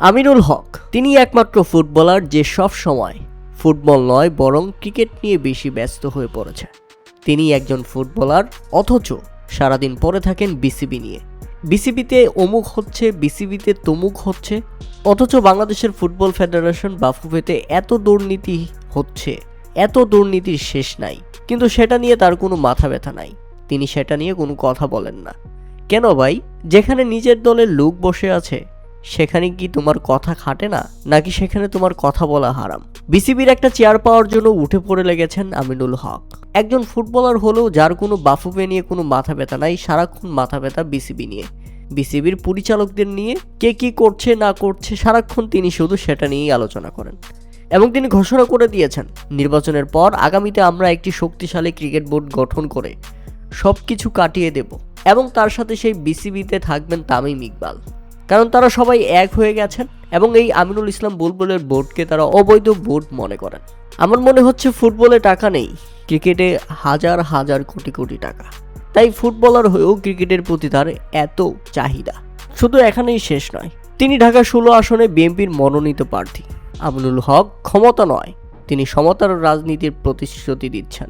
আমিনুল হক তিনি একমাত্র ফুটবলার যে সব সময় ফুটবল নয় বরং ক্রিকেট নিয়ে বেশি ব্যস্ত হয়ে পড়েছে। তিনি একজন ফুটবলার অথচ সারাদিন পড়ে থাকেন বিসিবি নিয়ে। বিসিবিতে অমুক হচ্ছে, বিসিবিতে তমুক হচ্ছে, অথচ বাংলাদেশের ফুটবল ফেডারেশন বাফুফেতে এত দুর্নীতি হচ্ছে, এত দুর্নীতির শেষ নাই, কিন্তু সেটা নিয়ে তার কোনো মাথা ব্যথা নাই। তিনি সেটা নিয়ে কোনো কথা বলেন না। কেন ভাই? যেখানে নিজের দলের লোক বসে আছে সেখানে কি তোমার কথা খাটে না, নাকি সেখানে তোমার কথা বলা হারাম? বিসিবির একটা চেয়ার পাওয়ার জন্য উঠে পড়ে লেগেছেন আমিনুল হক। একজন ফুটবলার হলেও যার কোনো বাফুফে নিয়ে কোনো মাথা ব্যথা নাই, সারাক্ষণ মাথা ব্যথা বিসিবি নিয়ে, বিসিবির পরিচালকদের নিয়ে, কে কি করছে না করছে, সারাক্ষণ তিনি শুধু সেটা নিয়েই আলোচনা করেন। এবং তিনি ঘোষণা করে দিয়েছেন নির্বাচনের পর আগামীতে আমরা একটি শক্তিশালী ক্রিকেট বোর্ড গঠন করে সব কিছু কাটিয়ে দেব, এবং তার সাথে সেই বিসিবিতে থাকবেন তামিম ইকবাল, কারণ তারা সবাই এক হয়ে গেছেন এবং এই আমিনুল ইসলাম বুলবুলের বোর্ডকে তারা অবৈধ বোর্ড মনে করেন। আমার মনে হচ্ছে ফুটবলে টাকা নেই, ক্রিকেটে হাজার হাজার কোটি কোটি টাকা। তাই ফুটবলার হয়েও ক্রিকেটের প্রতি তার এত চাহিদা। শুধু এখানেই শেষ নয়, তিনি ঢাকা 16 আসনে বিএনপির মনোনীত প্রার্থী। আমিনুল হক ক্ষমতা নয়, তিনি সমতার রাজনীতির প্রতিশ্রুতি দিচ্ছেন।